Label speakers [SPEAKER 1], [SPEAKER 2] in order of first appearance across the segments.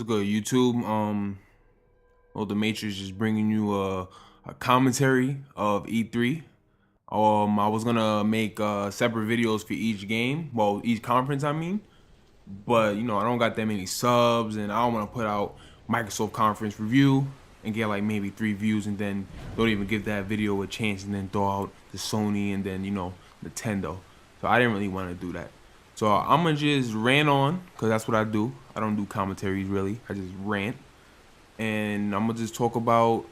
[SPEAKER 1] What's good, YouTube? The Matrix just bringing you a commentary of E3. I was gonna make separate videos for each game, well, each conference, I mean. But I don't got that many subs, and I don't want to put out Microsoft conference review and get like maybe 3 views, and then don't even give that video a chance, and then throw out the Sony and then Nintendo. So I didn't really want to do that. So I'm gonna just rant on, because that's what I do. I don't do commentaries really, I just rant. And I'm gonna just talk about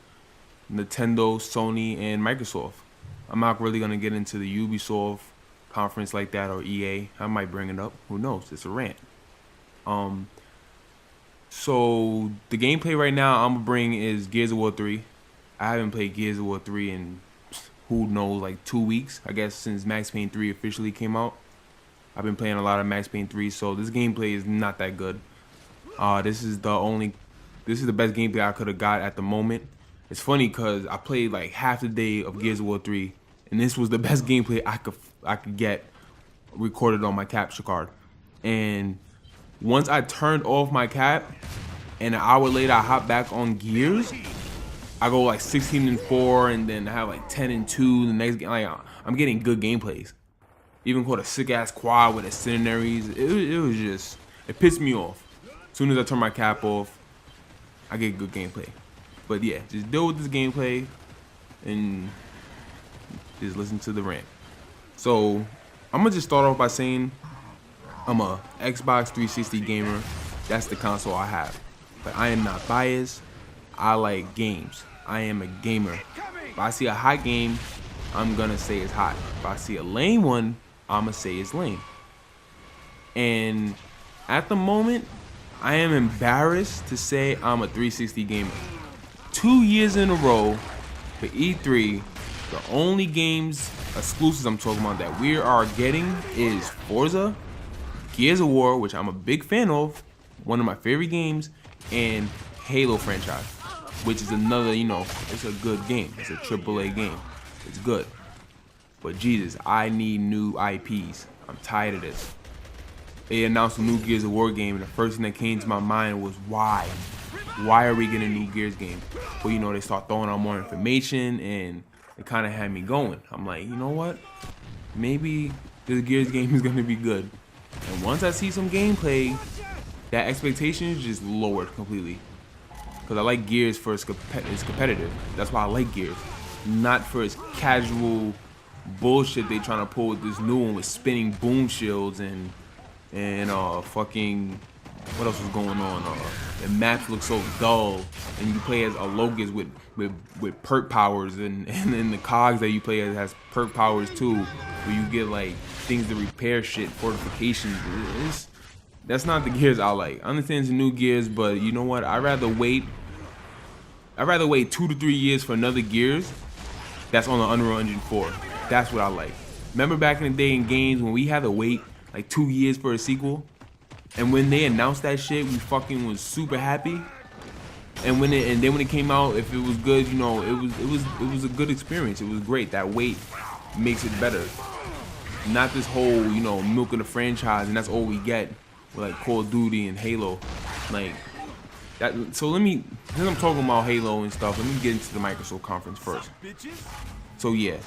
[SPEAKER 1] Nintendo, Sony, and Microsoft. I'm not really gonna get into the Ubisoft conference like that, or EA. I might bring it up, who knows, it's a rant. So the gameplay right now I'm gonna bring is Gears of War 3. I haven't played Gears of War 3 in who knows, like 2 weeks, I guess, since Max Payne 3 officially came out. I've been playing a lot of Max Payne 3, so this gameplay is not that good. This is the best gameplay I could have got at the moment. It's funny because I played like half the day of Gears of War 3, and this was the best gameplay I could get recorded on my capture card. And once I turned off my cap, and an hour later I hopped back on Gears, I go like 16-4, and then I have like 10-2 the next game. Like, I'm getting good gameplays. Even caught a sick ass quad with incendiaries. It was just, it pissed me off. As soon as I turn my cap off, I get good gameplay. But yeah, just deal with this gameplay and just listen to the rant. So I'm gonna just start off by saying I'm a Xbox 360 gamer. That's the console I have. But I am not biased. I like games. I am a gamer. If I see a hot game, I'm gonna say it's hot. If I see a lame one, I'ma say it's lame. And at the moment, I am embarrassed to say I'm a 360 gamer. 2 years in a row for E3, the only games exclusives I'm talking about that we are getting is Forza, Gears of War, which I'm a big fan of, one of my favorite games, and Halo franchise, which is another, it's a good game. It's a AAA game. It's good. But Jesus, I need new IPs. I'm tired of this. They announced a new Gears of War game, and the first thing that came to my mind was why? Why are we getting a new Gears game? Well, they start throwing out more information, and it kind of had me going. I'm like, you know what? Maybe this Gears game is gonna be good. And once I see some gameplay, that expectation is just lowered completely. Because I like Gears for its competitive. That's why I like Gears. Not for its casual bullshit they trying to pull with this new one with spinning boom shields and fucking, what else was going on? The maps look so dull, and you play as a Locust with perk powers, and the cogs that you play as has perk powers too, where you get like things to repair shit, fortifications. That's not the Gears I like. I understand it's a new Gears, but you know what? I'd rather wait 2 to 3 years for another Gears that's on the Unreal Engine 4. That's what I like. Remember back in the day in games when we had to wait like 2 years for a sequel? And when they announced that shit, we fucking was super happy. And then when it came out, if it was good, it was a good experience. It was great. That wait makes it better. Not this whole, milk of the franchise, and that's all we get with like Call of Duty and Halo. Like that. So since I'm talking about Halo and stuff, let me get into the Microsoft conference first. So yeah,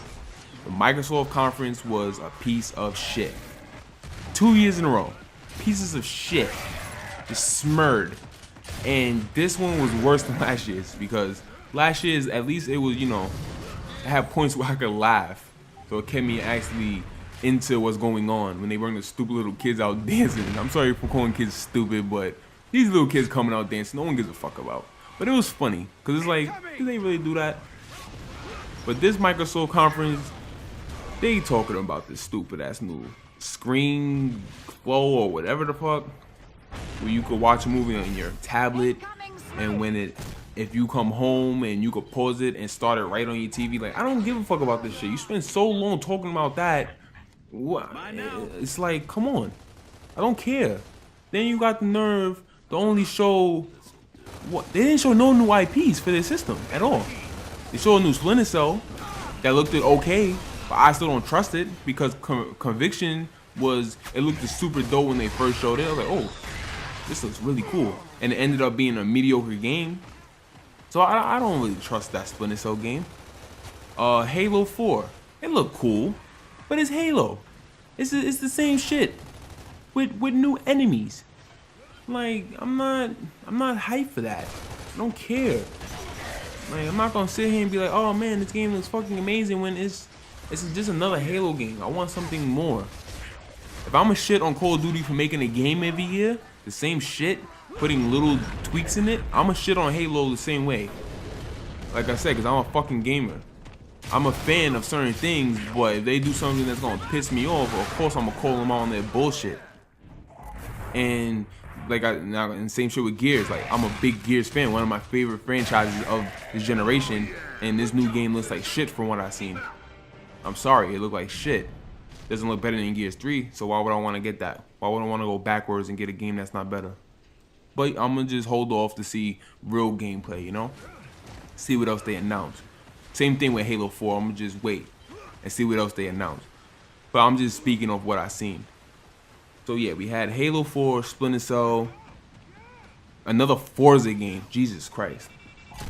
[SPEAKER 1] the Microsoft conference was a piece of shit. 2 years in a row, pieces of shit, just smeared. And this one was worse than last year's, because last year's, at least it was, it had points where I could laugh. So it kept me actually into what's going on when they bring the stupid little kids out dancing. I'm sorry for calling kids stupid, but these little kids coming out dancing, no one gives a fuck about. But it was funny, because it's like, did they really do that? But this Microsoft conference, they talking about this stupid ass new screen flow or whatever the fuck, where you could watch a movie on your tablet, and if you come home and you could pause it and start it right on your TV. Like, I don't give a fuck about this shit. You spend so long talking about that. What? It's like, come on. I don't care. Then you got the nerve to only show what? They didn't show no new IPs for their system at all. They showed a new Splinter Cell that looked okay, but I still don't trust it, because Conviction it looked super dope when they first showed it. I was like, oh, this looks really cool. and it ended up being a mediocre game. So I don't really trust that Splinter Cell game. Halo 4, it looked cool, but it's Halo. It's the same shit with new enemies. Like I'm not hyped for that. I don't care. Like I'm not gonna sit here and be like, oh man, this game looks fucking amazing when it's just another Halo game. I want something more. If I'm a shit on Call of Duty for making a game every year, the same shit, putting little tweaks in it, I'm a shit on Halo the same way. Like I said, because I'm a fucking gamer. I'm a fan of certain things, but if they do something that's gonna piss me off, of course I'm gonna call them out on their bullshit. And like and same shit with Gears. Like I'm a big Gears fan, one of my favorite franchises of this generation, and this new game looks like shit from what I've seen. I'm sorry, it looked like shit. Doesn't look better than Gears 3, so why would I want to get that? Why would I want to go backwards and get a game that's not better? But I'm gonna just hold off to see real gameplay, you know? See what else they announce. Same thing with Halo 4, I'm gonna just wait and see what else they announce. But I'm just speaking of what I've seen. So yeah, we had Halo 4, Splinter Cell, another Forza game, Jesus Christ.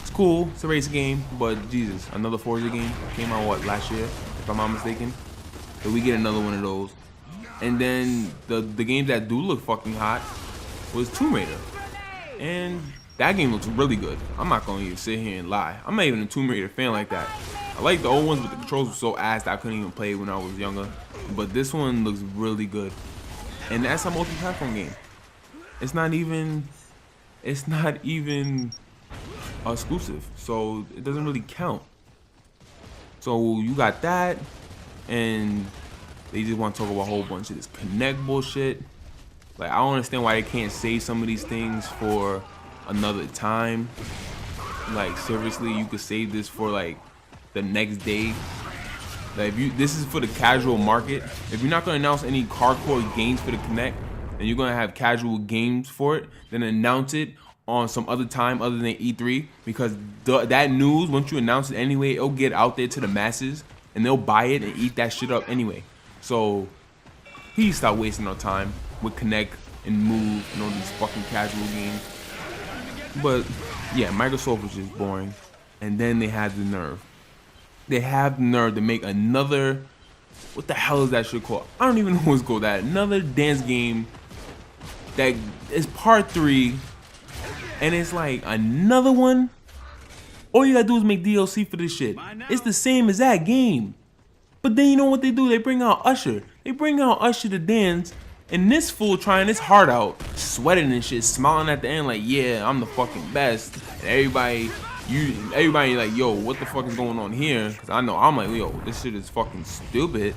[SPEAKER 1] It's cool, it's a race game, but Jesus, another Forza game came out, what, last year, if I'm not mistaken? So we get another one of those. And then the games that do look fucking hot was Tomb Raider. And that game looks really good. I'm not gonna even sit here and lie. I'm not even a Tomb Raider fan like that. I like the old ones, but the controls were so ass that I couldn't even play when I was younger. But this one looks really good. And that's a multi-platform game. It's not even exclusive, so it doesn't really count. So you got that, and they just want to talk about a whole bunch of this Connect bullshit. Like I don't understand why they can't save some of these things for another time. Like seriously, you could save this for like the next day. Like this is for the casual market. If you're not gonna announce any hardcore games for the Connect, and you're gonna have casual games for it, then announce it on some other time other than E3, because that news, once you announce it anyway, it'll get out there to the masses and they'll buy it and eat that shit up anyway. So please stop wasting our time with Connect and Move and all these fucking casual games. But yeah, Microsoft was just boring. And then they had the nerve. They have the nerve to make another, what the hell is that shit called? I don't even know what's called that. Another dance game that is part 3, and it's like another one. All you gotta do is make DLC for this shit. It's the same as that game. But then you know what they do? They bring out Usher. They bring out Usher to dance, and this fool trying his heart out, sweating and shit, smiling at the end like, yeah, I'm the fucking best. And everybody like, yo, what the fuck is going on here? Cause I'm like, yo, this shit is fucking stupid.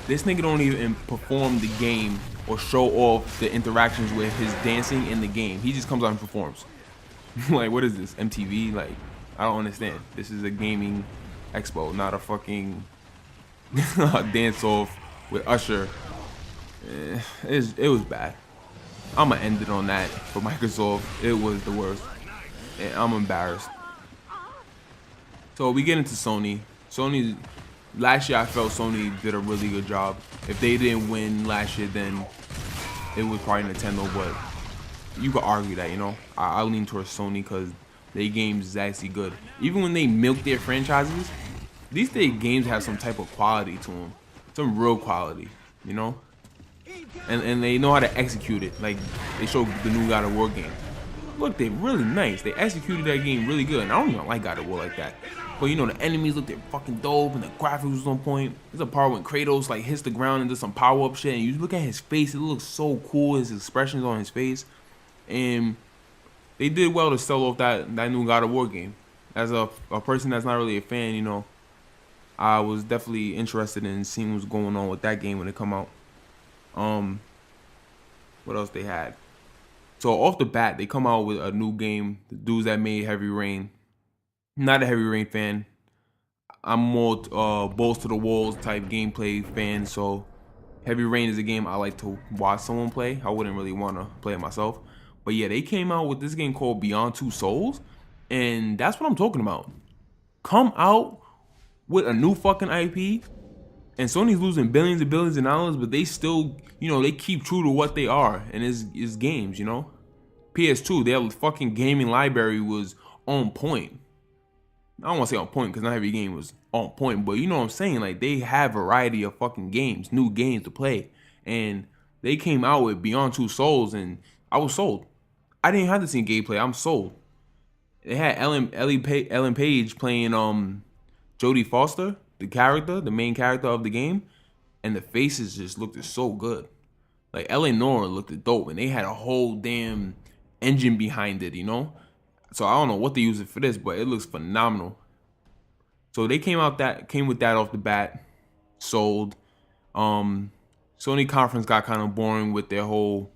[SPEAKER 1] This nigga don't even perform the game or show off the interactions with his dancing in the game. He just comes out and performs. Like, what is this, MTV? Like, I don't understand. This is a gaming expo, not a fucking dance off with Usher. It was bad. I'ma end it on that for Microsoft. It was the worst. And I'm embarrassed. So we get into Sony. Sony, last year I felt Sony did a really good job. If they didn't win last year, then it was probably Nintendo, but you could argue that, you know. I lean towards Sony because their games is actually good. Even when they milk their franchises, these games have some type of quality to them. Some real quality, you know. And they know how to execute it. Like, they showed the new God of War game. Look, they're really nice. They executed that game really good. And I don't even like God of War like that. But you know, the enemies look, they're fucking dope, and the graphics was on point. There's a part when Kratos like hits the ground and does some power up shit, and you look at his face, it looks so cool, his expressions on his face. And they did well to sell off that new God of War game. As a person that's not really a fan, you know, I was definitely interested in seeing what's going on with that game when it come out. What else they had? So off the bat, they come out with a new game. The dudes that made Heavy Rain. Not a Heavy Rain fan. I'm more balls to the walls type gameplay fan. So Heavy Rain is a game I like to watch someone play. I wouldn't really want to play it myself. But yeah, they came out with this game called Beyond Two Souls. And that's what I'm talking about. Come out with a new fucking IP. And Sony's losing billions and billions of dollars, but they still, you know, they keep true to what they are. And it's games, you know. PS2, their fucking gaming library was on point. I don't want to say on point because not every game was on point, but you know what I'm saying? Like, they have variety of fucking games, new games to play. And they came out with Beyond Two Souls, and I was sold. I didn't have to see gameplay. I'm sold. They had Ellen Page playing Jodie Foster, the main character of the game, and the faces just looked so good. Like, Eleanor looked dope, and they had a whole damn engine behind it, you know? So I don't know what they use it for this, but it looks phenomenal. So they came with that off the bat, sold. Sony conference got kind of boring with their whole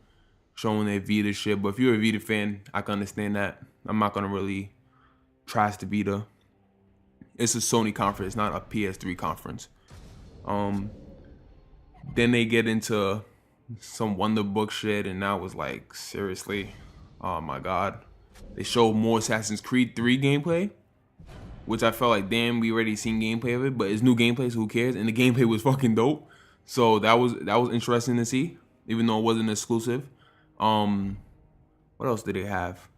[SPEAKER 1] showing their Vita shit, but if you're a Vita fan, I can understand that. I'm not gonna really trash the Vita. It's a Sony conference, not a PS3 conference. Then they get into some Wonder Book shit, and I was like, seriously, oh my god. They showed more Assassin's Creed 3 gameplay, which I felt like, damn, we already seen gameplay of it, but it's new gameplay, so who cares? And the gameplay was fucking dope, so that was interesting to see, even though it wasn't exclusive. What else did they have?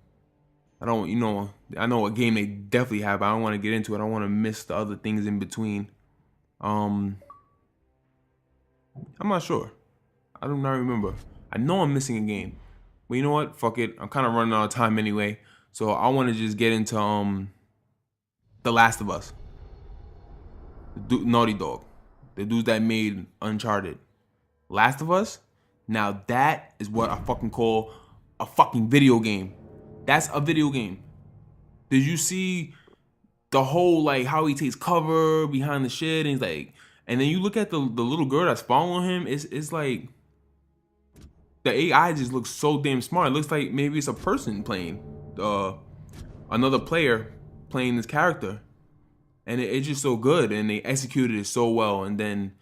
[SPEAKER 1] I know a game they definitely have, but I don't want to get into it. I don't want to miss the other things in between. I'm not sure. I do not remember. I know I'm missing a game. But you know what? Fuck it. I'm kind of running out of time anyway. So I want to just get into The Last of Us. Naughty Dog. The dudes that made Uncharted. Last of Us? Now that is what I fucking call a fucking video game. That's a video game. Did you see the whole, like, how he takes cover behind the shit, and he's like, and then you look at the little girl that's following him, it's like, the AI just looks so damn smart. It looks like maybe it's a person playing, another player playing this character. And it's just so good, and they executed it so well. And then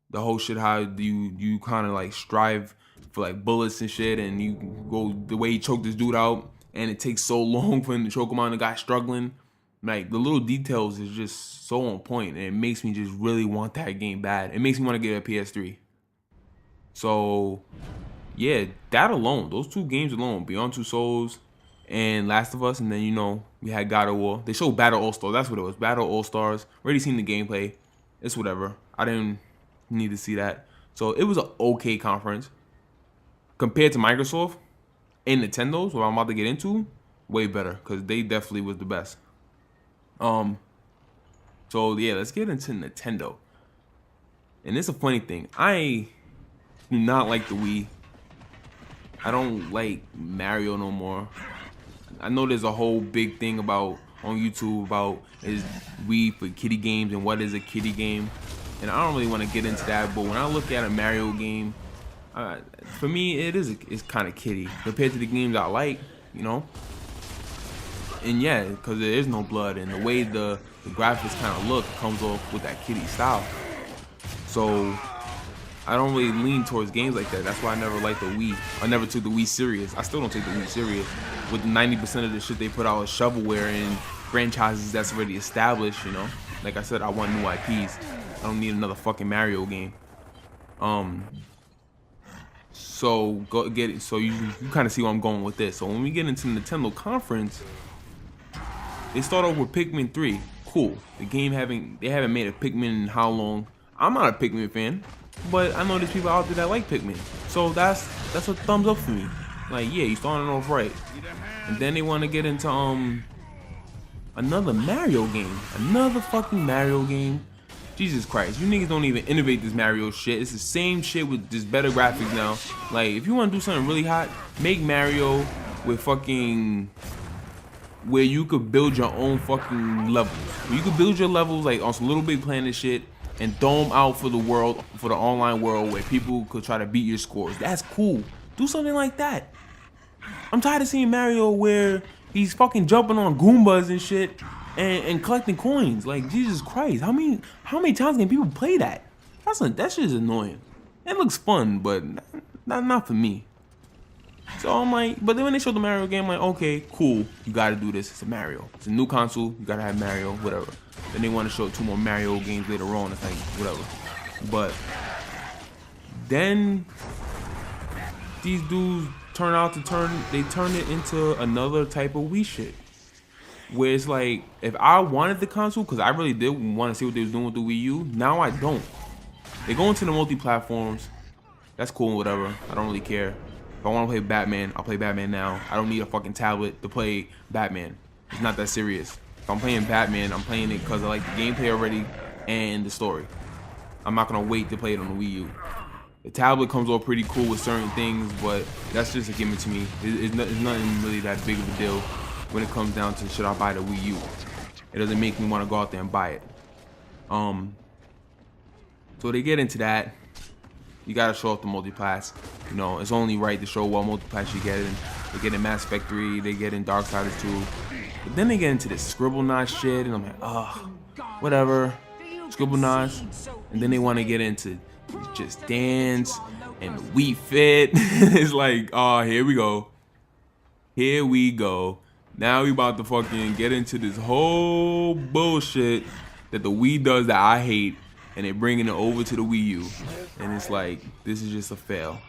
[SPEAKER 1] the whole shit, how you kind of like strive for like bullets and shit, and you go the way he choked this dude out, and it takes so long for him to choke him out, and the guy struggling. Like, the little details is just so on point, and it makes me just really want that game bad. It makes me want to get a PS3. So yeah, that alone, those two games alone, Beyond Two Souls and Last of Us, and then, you know, we had God of War. They showed Battle All-Stars. That's what it was. Battle All-Stars. Already seen the gameplay. It's whatever. I didn't need to see that. So it was an okay conference. Compared to Microsoft and Nintendo's, what I'm about to get into, way better, because they definitely was the best. So yeah, let's get into Nintendo. And it's a funny thing. I do not like the Wii. I don't like Mario no more. I know there's a whole big thing about on YouTube about is Wii for kiddie games and what is a kiddie game, and I don't really want to get into that. But when I look at a Mario game, for me it's kind of kiddie compared to the games I like, you know. And yeah, because there is no blood, and the way the graphics kind of look comes off with that kiddie style. So I don't really lean towards games like that. That's why I never liked the Wii. I never took the Wii serious. I still don't take the Wii serious. With 90% of the shit they put out is shovelware and franchises that's already established, you know? Like I said, I want new IPs. I don't need another fucking Mario game. So go get it. So you kind of see where I'm going with this. So when we get into the Nintendo conference, they start off with Pikmin 3. Cool. The game they haven't made a Pikmin in how long? I'm not a Pikmin fan, but I know there's people out there that like Pikmin. So that's a thumbs up for me. Like, yeah, you starting off right. And then they want to get into another Mario game. Another fucking Mario game. Jesus Christ, you niggas don't even innovate this Mario shit. It's the same shit with just better graphics now. Like, if you want to do something really hot, make Mario with fucking where you could build your own fucking levels. You could build your levels like on some Little Big Planet shit and throw them out for the world, for the online world, where people could try to beat your scores. That's cool. Do something like that. I'm tired of seeing Mario where he's fucking jumping on Goombas and shit and collecting coins. Like, Jesus Christ, how many times can people play that? That shit is annoying. It looks fun, but not for me. So I'm like, but then when they show the Mario game, I'm like, okay, cool, you gotta do this. It's a Mario. It's a new console. You gotta have Mario, whatever. Then they want to show 2 more Mario games later on. It's like, whatever. But then these dudes they turned it into another type of Wii shit. Where it's like, if I wanted the console, because I really did want to see what they was doing with the Wii U, now I don't. They go into the multi-platforms. That's cool, whatever. I don't really care. If I want to play Batman, I'll play Batman now. I don't need a fucking tablet to play Batman. It's not that serious. If I'm playing Batman, I'm playing it because I like the gameplay already and the story. I'm not going to wait to play it on the Wii U. The tablet comes off pretty cool with certain things, but that's just a gimmick to me. It's nothing really that big of a deal when it comes down to should I buy the Wii U. It doesn't make me want to go out there and buy it. So they get into that. You gotta show off the multipass. You know, it's only right to show what multipass you get in. They get in Mass Effect 3, they get in Darksiders 2. But then they get into this Scribble Knot shit, and I'm like, ugh, whatever. Scribble Knots. And then they want to get into Just Dance and Wii Fit. It's like, oh, here we go. Here we go. Now we about to fucking get into this whole bullshit that the Wii does that I hate, and they're bringing it over to the Wii U. And it's like, this is just a fail.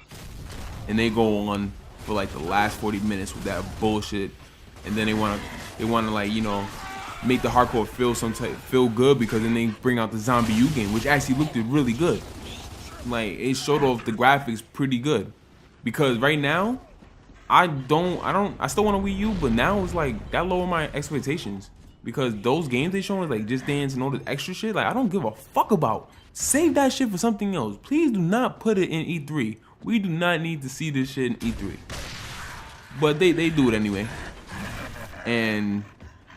[SPEAKER 1] And they go on for like the last 40 minutes with that bullshit. And then they wanna like, you know, make the hardcore feel good, because then they bring out the Zombie U game, which actually looked really good. Like, it showed off the graphics pretty good. Because right now, I still want a Wii U, but now it's like that lowered my expectations, because those games they showing, like Just Dance and all this extra shit, like I don't give a fuck about. Save that shit for something else. Please do not put it in E3. We do not need to see this shit in E3. But they do it anyway, and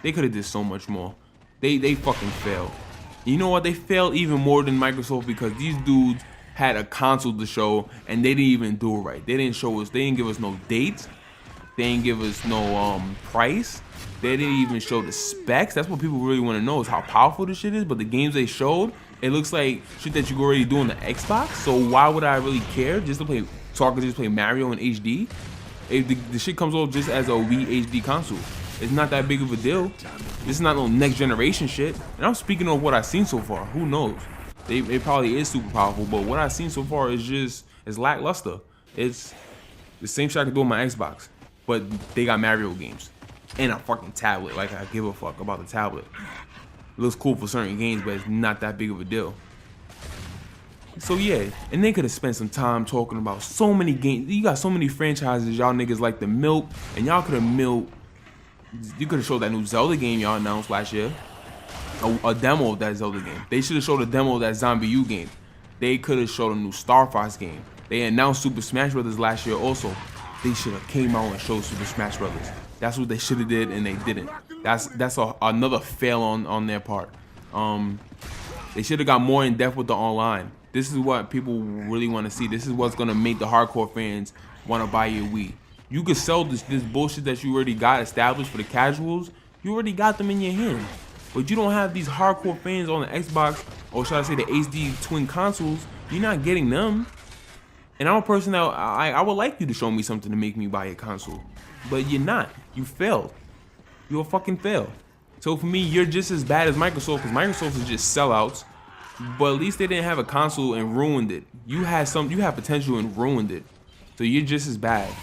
[SPEAKER 1] they could have did so much more. They fucking failed. You know what? They failed even more than Microsoft, because these dudes had a console to show and they didn't even do it right. They didn't show us. They didn't give us no dates. They didn't give us no price. They didn't even show the specs. That's what people really want to know, is how powerful this shit is. But the games they showed, it looks like shit that you can already do on the Xbox. So why would I really care just to play? So I could just play Mario in HD. If the shit comes off just as a Wii HD console, it's not that big of a deal. This is not no next generation shit. And I'm speaking of what I've seen so far. Who knows? It probably is super powerful, but what I've seen so far is lackluster. It's the same shit I can do on my Xbox, but they got Mario games and a fucking tablet. Like, I give a fuck about the tablet. It looks cool for certain games, but it's not that big of a deal. So yeah, and they could have spent some time talking about so many games. You got so many franchises y'all niggas like to milk, and y'all could have milked. You could have showed that new Zelda game y'all announced last year. A demo of that Zelda game. They should have showed a demo of that Zombie U game. They could have showed a new Star Fox game. They announced Super Smash Brothers last year also. They should have came out and showed Super Smash Brothers. That's what they should have did, and they didn't. That's another fail on their part. They should have got more in depth with the online. This is what people really want to see. This is what's gonna make the hardcore fans want to buy your Wii. You could sell this bullshit that you already got established for the casuals. You already got them in your hand. But you don't have these hardcore fans on the Xbox, or should I say the HD twin consoles. You're not getting them. And I'm a person that I would like you to show me something to make me buy a console. But you're not. You failed. You're a fucking fail. So for me, you're just as bad as Microsoft, because Microsoft is just sellouts. But at least they didn't have a console and ruined it. You had potential and ruined it. So you're just as bad.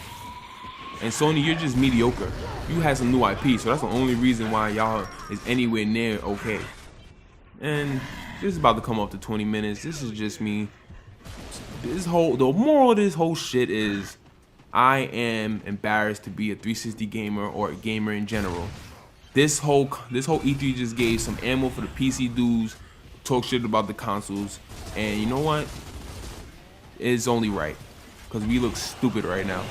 [SPEAKER 1] And Sony, you're just mediocre. You had some new IP, so that's the only reason why y'all is anywhere near okay. And this is about to come up to 20 minutes. This is just me. The moral of this whole shit is, I am embarrassed to be a 360 gamer or a gamer in general. This whole E3 just gave some ammo for the PC dudes, talk shit about the consoles, and you know what? It's only right, because we look stupid right now.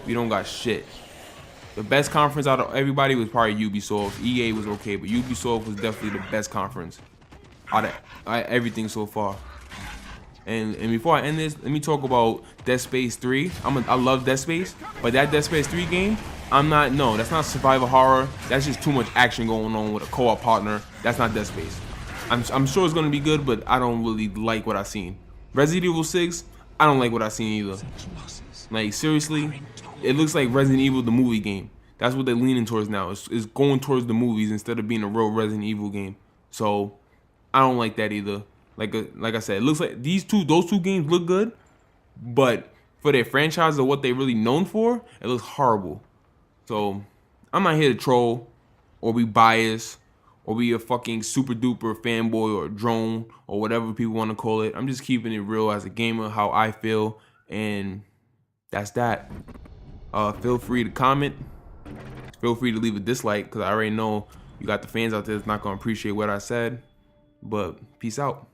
[SPEAKER 1] We don't got shit. The best conference out of everybody was probably Ubisoft. EA was okay, but Ubisoft was definitely the best conference out of everything so far. And before I end this, let me talk about Dead Space 3. I love Dead Space, but that Dead Space 3 game, that's not survival horror. That's just too much action going on with a co-op partner. That's not Dead Space. I'm sure it's gonna be good, but I don't really like what I've seen. Resident Evil 6, I don't like what I've seen either. Like, seriously, it looks like Resident Evil the movie game. That's what they're leaning towards now. It's going towards the movies instead of being a real Resident Evil game. So I don't like that either. Like I said, it looks like those two games look good, but for their franchise or what they're really known for, it looks horrible. So I'm not here to troll or be biased or be a fucking super duper fanboy or drone or whatever people want to call it. I'm just keeping it real as a gamer, how I feel, and that's that. Feel free to comment. Feel free to leave a dislike, because I already know you got the fans out there that's not going to appreciate what I said. But peace out.